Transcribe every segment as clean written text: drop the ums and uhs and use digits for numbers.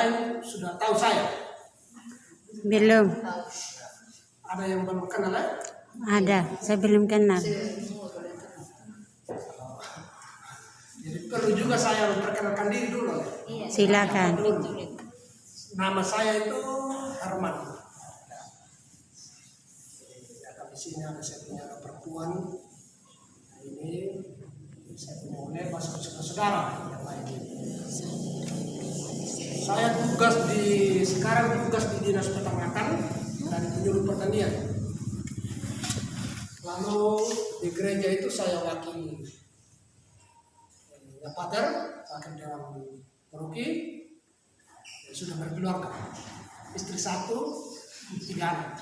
lain sudah tahu saya? Belum. Ada yang belum kenal ya? Ada, saya belum kenal. Jadi perlu juga saya memperkenalkan diri dulu. Silakan. Nama saya itu Herman. Di sini ada saya punya anak perempuan. Ini saya punya oleh masuk saudara yang lain. Saya sekarang tugas di Dinas Peternakan dan Penyuluh Pertanian. Lalu di gereja itu saya wakili Pater, wakil dalam paroki, sudah berkeluarga, istri 1, 3 anak.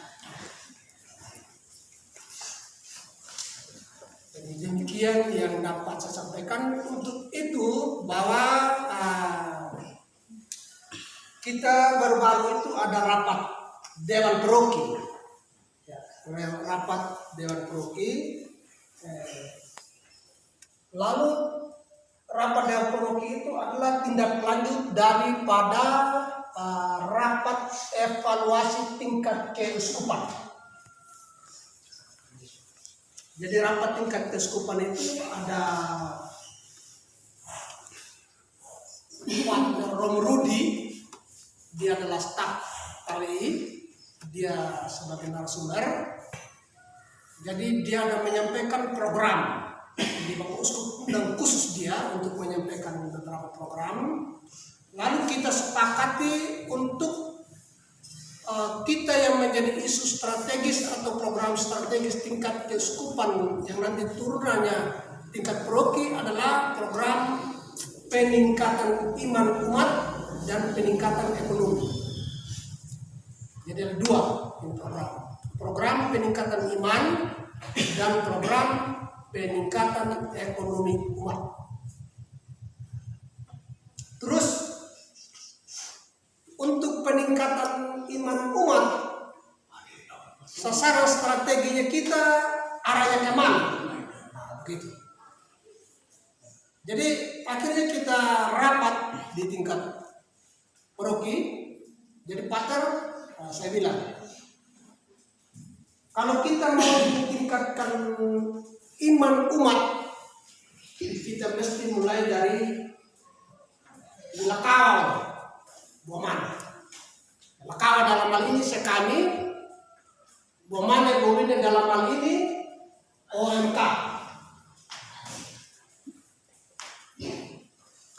Jadi demikian yang dapat saya sampaikan. Untuk itu bahwa kita baru-baru itu ada rapat Dewan Paroki, rapat Dewan Paroki. Lalu rapat Dewan Paroki itu adalah tindak lanjut daripada rapat evaluasi tingkat keuskupan. Jadi rapat tingkat keuskupan itu ada Romo Rudi, dia adalah staf kali, dia sebagai narasumber. Jadi dia akan menyampaikan program di Bapak Uskup dan khusus dia untuk menyampaikan beberapa program. Lalu kita sepakati untuk kita yang menjadi isu strategis atau program strategis tingkat keuskupan yang nanti turunannya tingkat paroki adalah program peningkatan iman umat dan peningkatan ekonomi. Jadi ada 2 program peningkatan iman dan program peningkatan ekonomi umat. Terus untuk peningkatan iman umat, sasaran strateginya kita arahnya kemana? Begitu. Jadi akhirnya kita rapat di tingkat paroki. Jadi Pater, saya bilang, kalau kita mau meningkatkan iman umat, kita mesti mulai dari Lakawal, Bomane. Lakawal dalam hal ini Sekami, Bomane Bowine dalam hal ini OMK.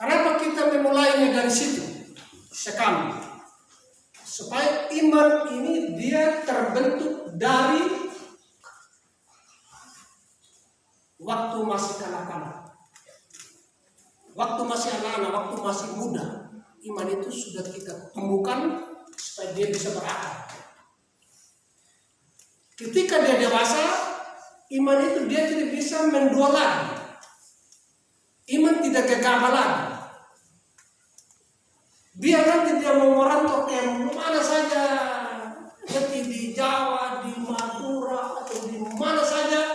Kenapa kita memulainya dari situ? Sekami, supaya iman ini dia terbentuk dari waktu masih kanak-kanak, waktu masih anak-anak, waktu masih muda. Iman itu sudah kita temukan supaya dia bisa berakar. Ketika dia dewasa, iman itu dia tidak bisa mendua lagi. Iman tidak gegabah lagi. Biar nanti dia mau merantau ke mana saja, nanti di Jawa, di Madura, atau di mana saja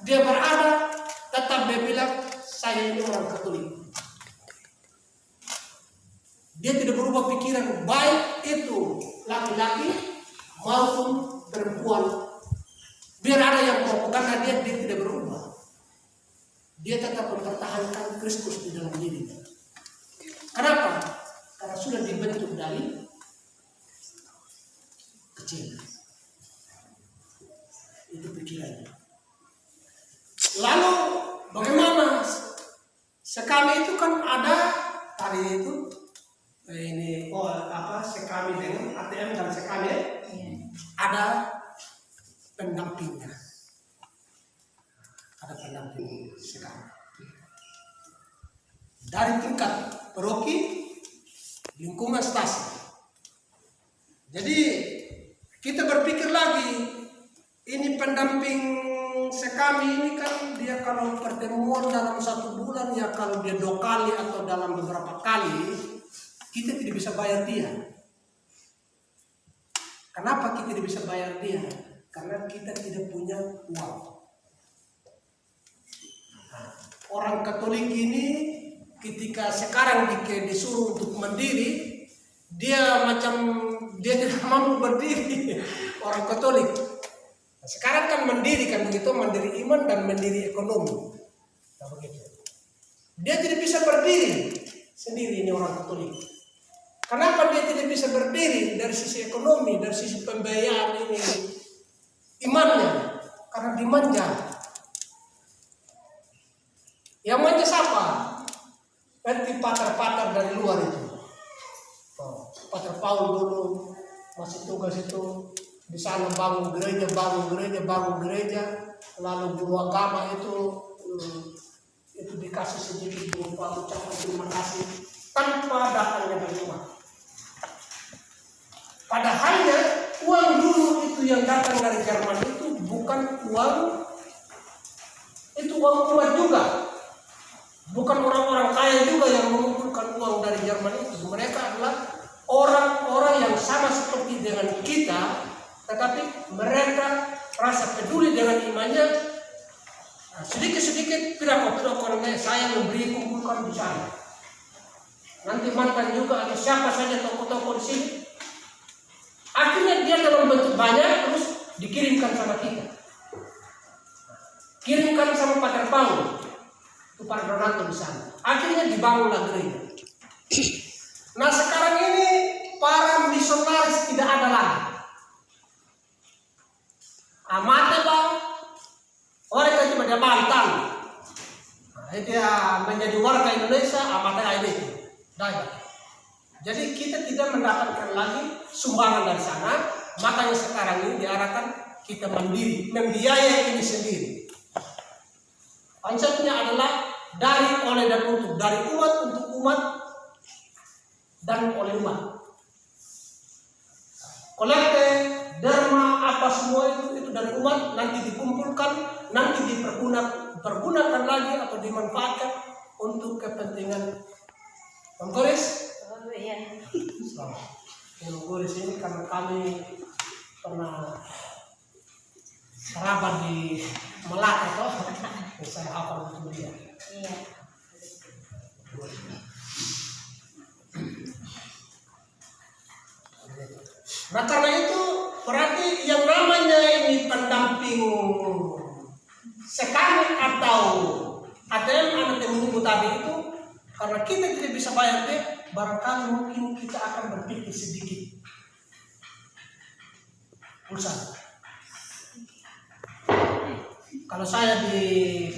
dia berada, tetap dia bilang saya ini orang Katolik. Dia tidak berubah pikiran, baik itu laki-laki maupun perempuan. Biar ada yang propaganda dia tidak berubah. Dia tetap mempertahankan Kristus di dalam dirinya. Kenapa? Karena sudah dibentuk dari kecil. Itu pikirannya. Lalu bagaimana? Sekami itu kan ada tadi itu ini Sekami dengan ATM dan Sekami ada pendampingnya. Ada pendamping Sekami. Dari tingkat paroki, lingkungan stasi. Jadi kita berpikir lagi, ini pendamping Sekami ini kan dia kalau pertemuan dalam 1 bulan ya kalau dia 2 kali atau dalam beberapa kali, kita tidak bisa bayar dia. Kenapa kita tidak bisa bayar dia? Karena kita tidak punya uang. Orang Katolik ini ketika sekarang disuruh untuk mandiri, dia tidak mampu berdiri orang Katolik. Nah, sekarang kan mandiri kan begitu, mandiri iman dan mandiri ekonomi. Nah, begitu. Dia tidak bisa berdiri sendiri ini orang Katolik. Kenapa dia tidak bisa berdiri dari sisi ekonomi, dari sisi pembiayaan ini imannya? Karena dimanja. Yang manja siapa? Seperti pater-pater dari luar itu. Pater Paul dulu masih tugas itu di sana bangun gereja, lalu guru agama itu dikasih sedikit berupa ucapan terima kasih tanpa datangnya dari uang. Padahalnya uang dulu itu yang datang dari Jerman itu bukan uang, itu uang umat juga. Bukan orang-orang kaya juga yang mengumpulkan uang dari Jerman itu. Mereka adalah orang-orang yang sama seperti dengan kita, tetapi mereka rasa peduli dengan imannya. Nah, sedikit-sedikit pirako-pirako saya memberi kumpulkan di sana. Nanti mantan juga ada siapa saja toko-toko di sini. Akhirnya dia dalam bentuk banyak terus dikirimkan sama kita. Kirimkan sama Pater Paul. Itu Pak Donato di sana. Akhirnya dibangunlah gereja. Nah sekarang ini para misionaris tidak ada lagi. Amate bang, orang itu cuma dia Banten. Nah, dia menjadi warga Indonesia, amate ini. Jadi kita tidak mendapatkan lagi sumbangan dari sana. Makanya sekarang ini diarahkan kita mandiri, membiayai ini sendiri. Konsepnya adalah dari, oleh, dan untuk. Dari umat, untuk umat, dan oleh umat. Kolekte, derma, apa semua itu dari umat. Nanti dikumpulkan, nanti dipergunakan lagi atau dimanfaatkan untuk kepentingan Menggoris. Selamat. Menggoris ini karena kami pernah kerabat di Melaka toh. Saya hafal itu dia. Iya. Nah karena itu berarti yang namanya ini pendamping sekali atau ATM anak yang menunggu tadi itu, karena kita tidak bisa bayar dia, barangkali mungkin kita akan berpikir sedikit pulsa. Kalau saya di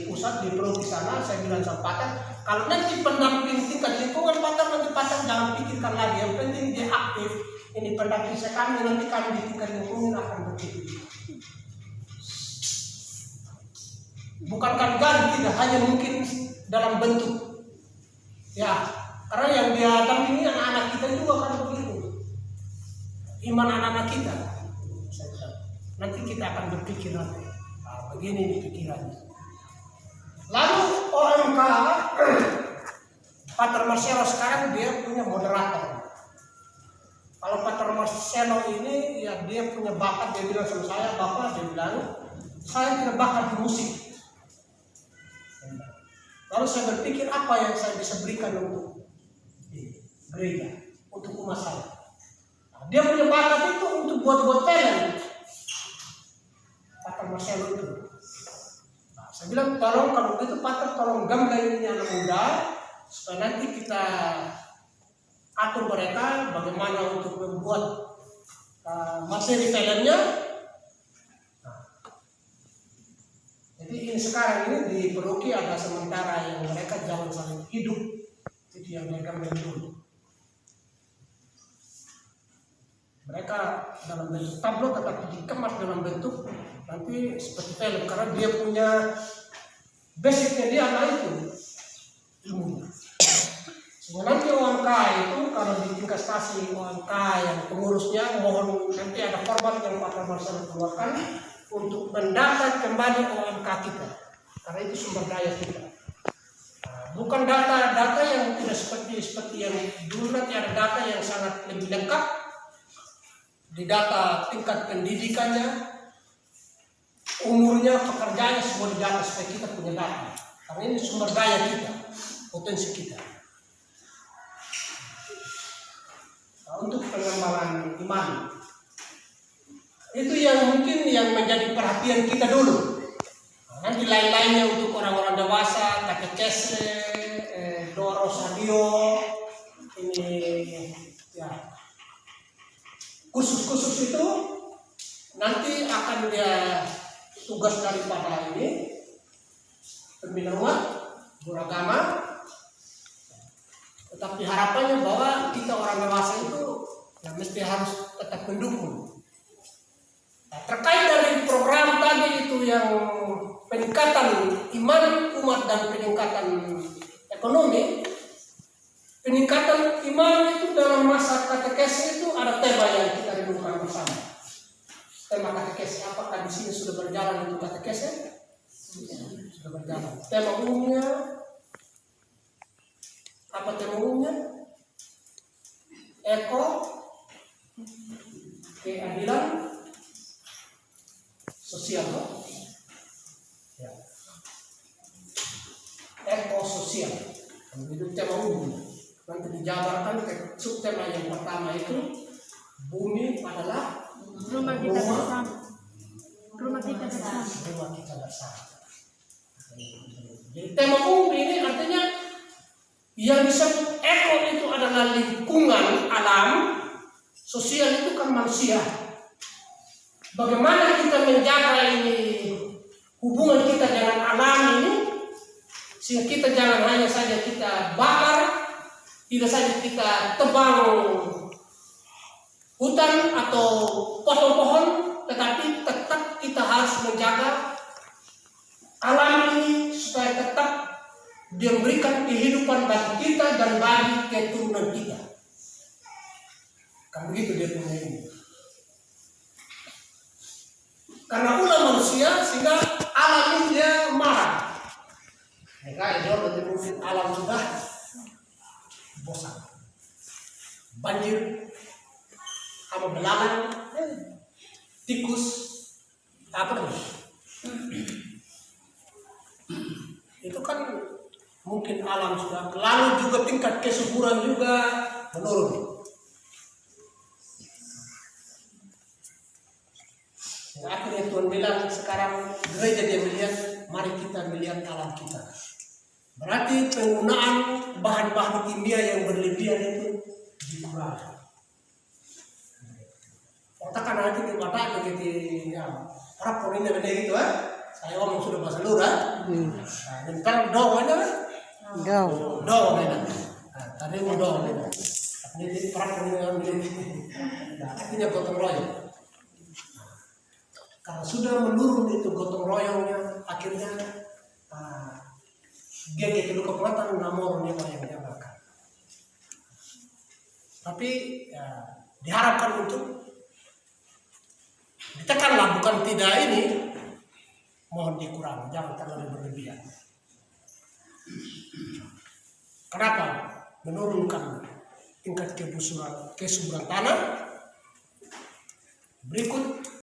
pusat di Pro di sana, saya bilang sama Pater, kalau nanti pendamping tingkat lingkungan Pater, nanti Pater jangan pikirkan lagi, yang penting dia aktif. Ini pendamping kami, nanti kami di tingkat lingkungan akan berpikir. Bukan kali-kali, tidak hanya mungkin dalam bentuk ya, karena yang dia dampingi anak-anak kita juga kan begitu. Iman anak-anak kita. Nanti kita akan berpikir nanti. Begini nih pikirannya. Lalu OMK Pater Marcelo sekarang dia punya moderator. Kalau Pater Marcelo ini ya dia punya bakat, dia bilang sama saya, Bapak, dia bilang saya tidak bakat di musik. Lalu saya berpikir apa yang saya bisa berikan untuk gereja, untuk umat saya. Nah, dia punya bakat itu untuk buat film. Pater Marcelo itu. Nah, saya bilang tolong kalau begitu Pater tolong gambar ini anak muda supaya nanti kita atur mereka bagaimana untuk membuat materi filmnya. Nah, jadi ini sekarang ini di paroki ada sementara yang mereka jangan saling hidup, itu yang mereka dulu. Mereka dalam bentuk tablo tetapi dikemas dalam bentuk nanti seperti film, karena dia punya basicnya dia anak itu ilmunya. Sehingga nanti OMK itu kalau di tingkat stasi OMK yang pengurusnya mohon nanti ada format yang Pater Marcelo keluarkan untuk mendata kembali OMK kita, karena itu sumber daya kita. Bukan data-data yang tidak seperti yang dulu, nanti ada data yang sangat lebih lengkap. Di data tingkat pendidikannya, umurnya, pekerjaannya, semua di data supaya kita punya data. Karena ini sumber daya kita, potensi kita. untuk pengembangan iman. Itu yang mungkin yang menjadi perhatian kita dulu. Nanti lain-lainnya untuk orang-orang dewasa, katekese, Doros Radio, ini ya khusus itu nanti akan dia tugas daripada ini pembina umat beragama. Tetapi harapannya bahwa kita orang dewasa itu ya mesti harus tetap mendukung. Nah, terkait dari program tadi itu yang peningkatan iman umat dan peningkatan ekonomi, peningkatan iman itu dalam masa katekesi itu ada tema yang kita renungkan bersama. Tema katekesi, apakah di sini sudah berjalan untuk katekesi? Sudah berjalan. Tema umumnya apa? Tema umumnya keadilan sosial, ya. Ekososial itu tema umum. Nanti dijabarkan ke subtema yang pertama itu bumi adalah rumah kita bersama. Rumah kita bersama. Rumah kita bersama. Jadi tema umum ini artinya yang disebut eko itu adalah lingkungan alam, sosial itu kan manusia. Bagaimana kita menjaga ini hubungan kita dengan alam ini, sehingga kita jangan hanya saja kita bakar, tidak saja kita tebang hutan atau potong pohon, tetapi tetap kita harus menjaga alam ini supaya tetap dia memberikan kehidupan bagi kita dan bagi keturunan kita. Kan begitu dia punya ini. Karena ulah manusia sehingga alam ini dia marah. Mereka jauh lebih mungkin alam sudah bosan, banjir, hama belalang, tikus, apa nih? Itu kan mungkin alam sudah, lalu juga tingkat kesuburan juga menurun. Akhirnya Tuhan bilang sekarang gereja dia melihat, mari kita melihat alam kita. Berarti penggunaan bahan-bahan kimia yang berlebihan itu dikurangi. Katakan nanti di mata begitu ya, harap ini benar itu saya ngomong sudah bahasa Lura. Dan kan doa ada. Doa ada. Tadi mau doa ada. Ini perang ini ambil. Artinya gotong royong. Kalau sudah menurun itu gotong royongnya, akhirnya dia gitu kekuatan namun yang diamalkan. Tapi ya, diharapkan untuk ditekanlah, bukan tidak ini, mohon dikurangi, jangan terlalu berlebihan. Kenapa? Menurunkan tingkat kesuburan tanah. Berikut